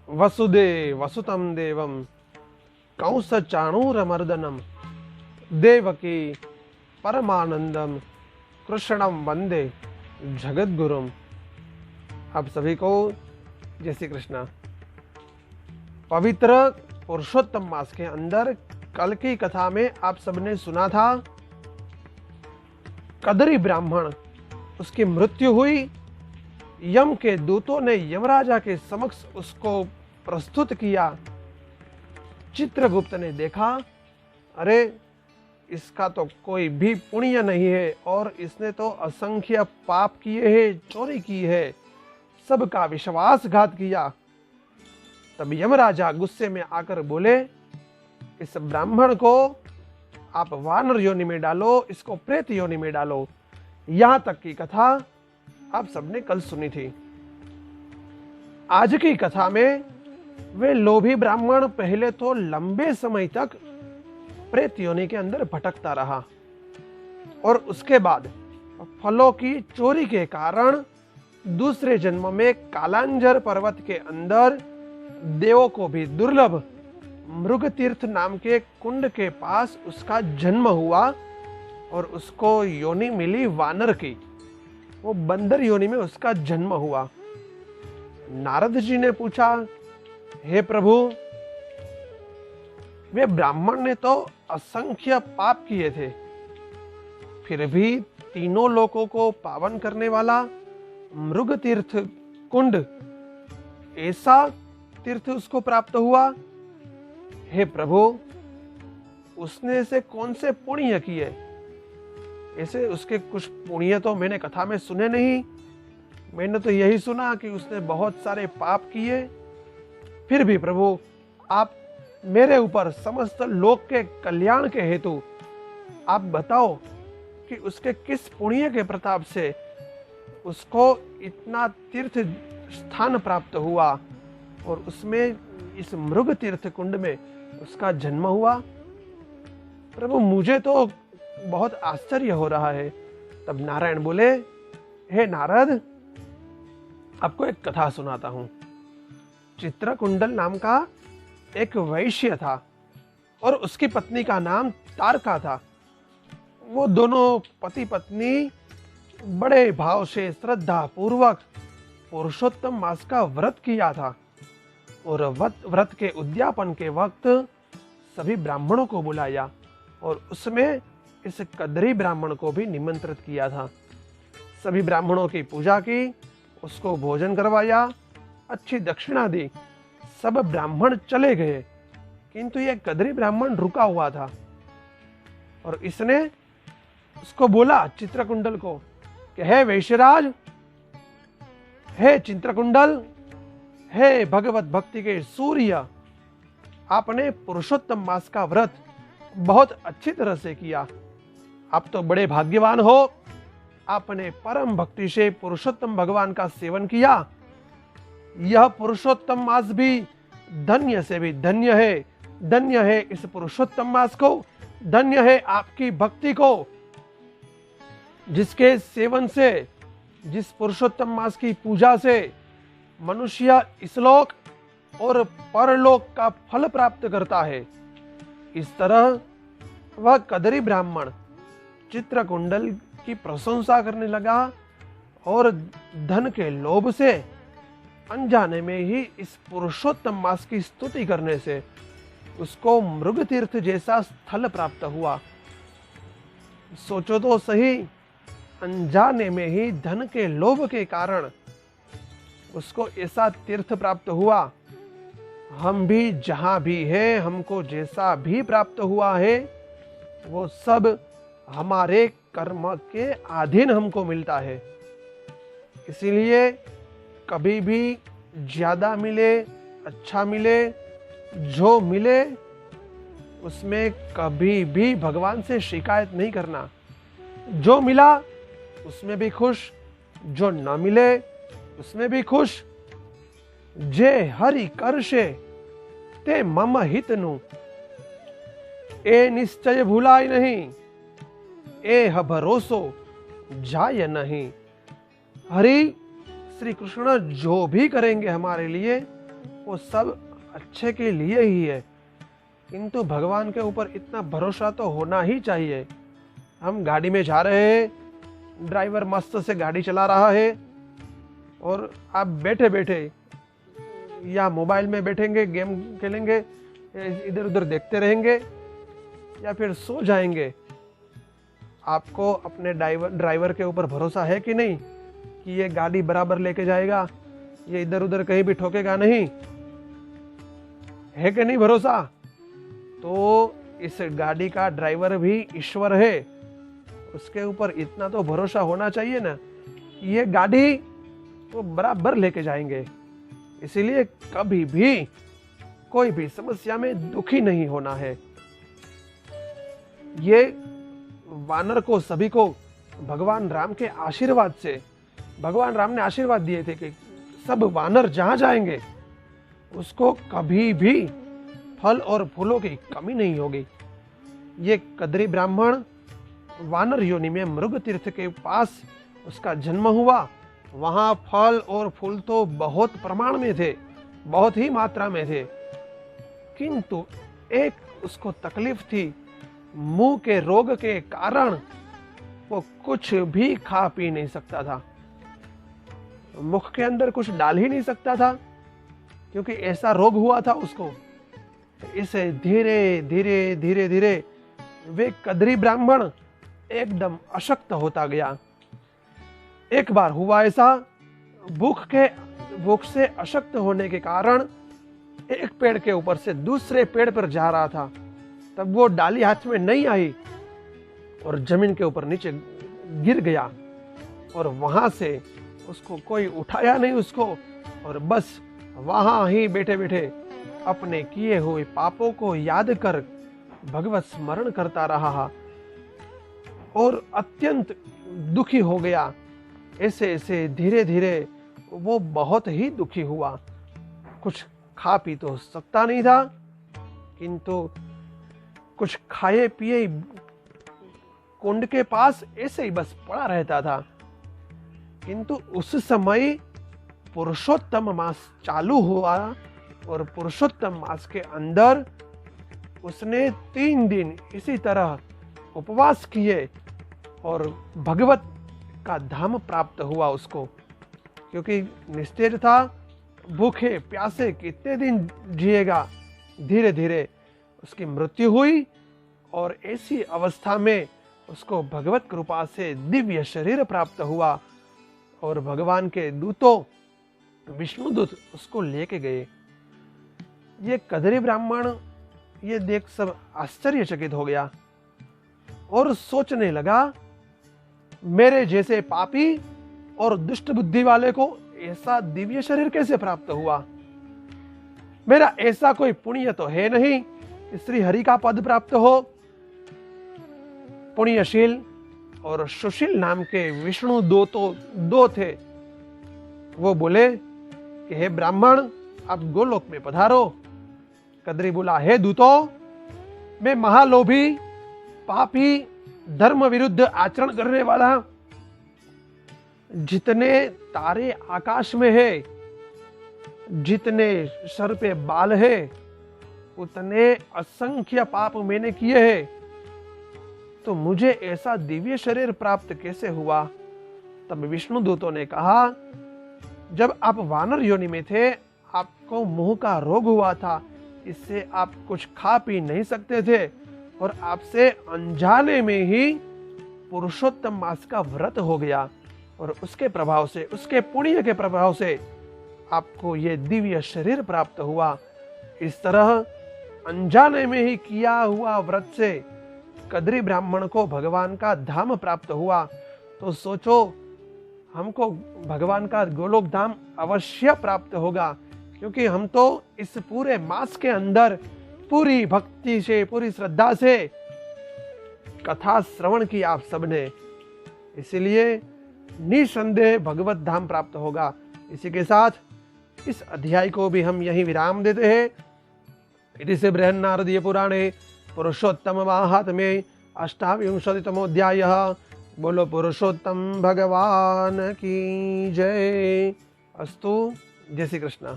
वसुदेव वसुतम देवम कंस चाणूरमर्दनम देवकी परमानंदम कृष्णम वंदे जगद्गुरुम। आप सभी को जय श्री कृष्णा। पवित्र पुरुषोत्तम मास के अंदर कल की कथा में आप सबने सुना था, कदरी ब्राह्मण उसकी मृत्यु हुई। यम के दूतों ने यमराजा के समक्ष उसको प्रस्तुत किया। चित्रगुप्त ने देखा, अरे इसका तो कोई भी पुण्य नहीं है और इसने तो असंख्य पाप किए हैं, चोरी की है, सबका विश्वासघात किया। तब यमराजा गुस्से में आकर बोले, इस ब्राह्मण को आप वानर योनि में डालो, इसको प्रेत योनि में डालो। यहां तक की कथा आप सबने कल सुनी थी। आज की कथा में वे लोभी ब्राह्मण पहले तो लंबे समय तक प्रेत योनि के अंदर भटकता रहा और उसके बाद फलों की चोरी के कारण दूसरे जन्म में कालांजर पर्वत के अंदर देवों को भी दुर्लभ मृग तीर्थ नाम के कुंड के पास उसका जन्म हुआ और उसको योनि मिली वानर की। वो बंदर योनि में उसका जन्म हुआ। नारद जी ने पूछा, हे प्रभु, वे ब्राह्मण ने तो असंख्य पाप किए थे, फिर भी तीनों लोकों को पावन करने वाला मृग तीर्थ कुंड, ऐसा तीर्थ उसको प्राप्त हुआ। हे प्रभु, उसने से कौन से पुण्य किए? ऐसे उसके कुछ पुण्य तो मैंने कथा में सुने नहीं। मैंने तो यही सुना कि उसने बहुत सारे पाप किए। फिर भी प्रभु, आप मेरे ऊपर समस्त लोक के कल्याण के हेतु आप बताओ कि उसके किस पुण्य के प्रताप से उसको इतना तीर्थ स्थान प्राप्त हुआ और उसमें इस मृग तीर्थ कुंड में उसका जन्म हुआ। प्रभु, मुझे तो बहुत आश्चर्य हो रहा है। तब नारायण बोले, हे नारद, आपको एक कथा सुनाता हूं। चित्रकुंडल नाम का एक वैश्य था और उसकी पत्नी का नाम तारका था। वो दोनों पति पत्नी बड़े भाव से श्रद्धा पूर्वक पुरुषोत्तम मास का व्रत किया था और व्रत के उद्यापन के वक्त सभी ब्राह्मणों को बुलाया और उसमें इस कदरी ब्राह्मण को भी निमंत्रित किया था। सभी ब्राह्मणों की पूजा की, उसको भोजन करवाया, अच्छी दक्षिणा दी। सब ब्राह्मण चले गए, किंतु यह कदरी ब्राह्मण रुका हुआ था और इसने उसको बोला, चित्रकुंडल को, कि हे वैश्यराज, हे चित्रकुंडल, हे भगवत भक्ति के सूर्य, आपने पुरुषोत्तम मास का व्रत बहुत अच्छी तरह से किया। आप तो बड़े भाग्यवान हो, आपने परम भक्ति से पुरुषोत्तम भगवान का सेवन किया। यह पुरुषोत्तम मास भी धन्य से भी धन्य है। धन्य है इस पुरुषोत्तम मास को, धन्य है आपकी भक्ति को, जिसके सेवन से, जिस पुरुषोत्तम मास की पूजा से मनुष्य इसलोक और परलोक का फल प्राप्त करता है। इस तरह वह कदरी ब्राह्मण चित्रकुंडल की प्रशंसा करने लगा और धन के लोभ से अनजाने में ही इस पुरुषोत्तम मास की स्तुति करने से उसको मृग तीर्थ जैसा स्थल प्राप्त हुआ। सोचो तो सही, अनजाने में ही धन के लोभ के कारण उसको ऐसा तीर्थ प्राप्त हुआ। हम भी जहां भी हैं, हमको जैसा भी प्राप्त हुआ है, वो सब हमारे कर्म के अधीन हमको मिलता है। इसीलिए कभी भी ज्यादा मिले, अच्छा मिले, जो मिले उसमें कभी भी भगवान से शिकायत नहीं करना। जो मिला उसमें भी खुश, जो न मिले उसमें भी खुश। जे हरि करशे ते मम हितनु, ए निश्चय भूलाय नहीं, ए भरोसो जाय नहीं। हरि श्री कृष्ण जो भी करेंगे हमारे लिए, वो वो सब अच्छे के लिए ही है, किंतु भगवान के ऊपर इतना भरोसा तो होना ही चाहिए। हम गाड़ी में जा रहे हैं, ड्राइवर मस्त से गाड़ी चला रहा है और आप बैठे बैठे या मोबाइल में बैठेंगे, गेम खेलेंगे, इधर उधर देखते रहेंगे या फिर सो जाएंगे। आपको अपने ड्राइवर के ऊपर भरोसा है कि नहीं कि ये गाड़ी बराबर लेके जाएगा, ये इधर उधर कहीं भी ठोकेगा नहीं? है कि नहीं भरोसा? तो इस गाड़ी का ड्राइवर भी ईश्वर है, उसके ऊपर इतना तो भरोसा होना चाहिए ना कि ये गाड़ी वो बराबर लेके जाएंगे। इसीलिए कभी भी कोई भी समस्या में दुखी नहीं होना है। ये वानर को, सभी को भगवान राम के आशीर्वाद से, भगवान राम ने आशीर्वाद दिए थे कि सब वानर जहां जाएंगे उसको कभी भी फल और फूलों की कमी नहीं होगी। ये कद्री ब्राह्मण वानर योनि में मृग तीर्थ के पास उसका जन्म हुआ। वहां फल और फूल तो बहुत प्रमाण में थे, बहुत ही मात्रा में थे, किंतु एक उसको तकलीफ थी। मुंह के रोग के कारण वो कुछ भी खा पी नहीं सकता था, मुख के अंदर कुछ डाल ही नहीं सकता था, क्योंकि ऐसा रोग हुआ था उसको। इसे धीरे धीरे धीरे धीरे वे कद्री ब्राह्मण एकदम अशक्त होता गया। एक बार हुआ ऐसा, भूख से अशक्त होने के कारण एक पेड़ के ऊपर से दूसरे पेड़ पर जा रहा था, तब वो डाली हाथ में नहीं आई और जमीन के ऊपर नीचे गिर गया और वहां से उसको कोई उठाया नहीं उसको, और बस वहां ही बैठे बैठे अपने किए हुए पापों को याद कर भगवत स्मरण करता रहा और अत्यंत दुखी हो गया। ऐसे ऐसे धीरे धीरे वो बहुत ही दुखी हुआ। कुछ खा पी तो सकता नहीं था, किंतु कुछ खाए पिए कुंड के पास ऐसे ही बस पड़ा रहता था। किंतु उस समय पुरुषोत्तम मास चालू हुआ और पुरुषोत्तम मास के अंदर उसने 3 दिन इसी तरह उपवास किए और भगवत का धाम प्राप्त हुआ उसको, क्योंकि निस्तेज था, भूखे प्यासे कितने दिन जिएगा। धीरे धीरे उसकी मृत्यु हुई और ऐसी अवस्था में उसको भगवत कृपा से दिव्य शरीर प्राप्त हुआ और भगवान के दूतों, विष्णु दूत उसको लेके गए। ये कद्री ब्राह्मण ये देख सब आश्चर्यचकित हो गया और सोचने लगा, मेरे जैसे पापी और दुष्ट बुद्धि वाले को ऐसा दिव्य शरीर कैसे प्राप्त हुआ? मेरा ऐसा कोई पुण्य तो है नहीं कि श्री हरि का पद प्राप्त हो। पुण्यशील और सुशील नाम के विष्णु दो थे। वो बोले कि हे ब्राह्मण, आप गोलोक में पधारो। कद्री बोला, हे दूतों, मैं महालोभी, पापी, धर्म विरुद्ध आचरण करने वाला, जितने तारे आकाश में है, जितने सर पे बाल है, उतने असंख्य पाप मैंने किए हैं, तो मुझे ऐसा दिव्य शरीर प्राप्त कैसे हुआ? तब विष्णु दूतों ने कहा, जब आप वानर योनि में थे, आपको मुंह का रोग हुआ था, इससे आप कुछ खा पी नहीं सकते थे और आपसे अनजाने में ही पुरुषोत्तम मास का व्रत हो गया और उसके प्रभाव से, उसके पुण्य के प्रभाव से आपको ये दिव्य शरीर प्राप्त हुआ। इस तरह अनजाने में ही किया हुआ व्रत से कद्री ब्राह्मण को भगवान का धाम प्राप्त हुआ। तो सोचो, हमको भगवान का गोलोक धाम अवश्य प्राप्त होगा, क्योंकि हम तो इस पूरे मास के अंदर पूरी भक्ति से, पूरी श्रद्धा से कथा श्रवण की आप सबने, इसलिए निसंदेह भगवत धाम प्राप्त होगा। इसी के साथ इस अध्याय को भी हम यही विराम देते हैं। इति से बृहन्नारदीय पुराणे पुरुषोत्तम माहात्म्ये अष्टाविंशतितमोऽध्यायः। बोलो पुरुषोत्तम भगवान की जय। अस्तु। जय श्री कृष्ण।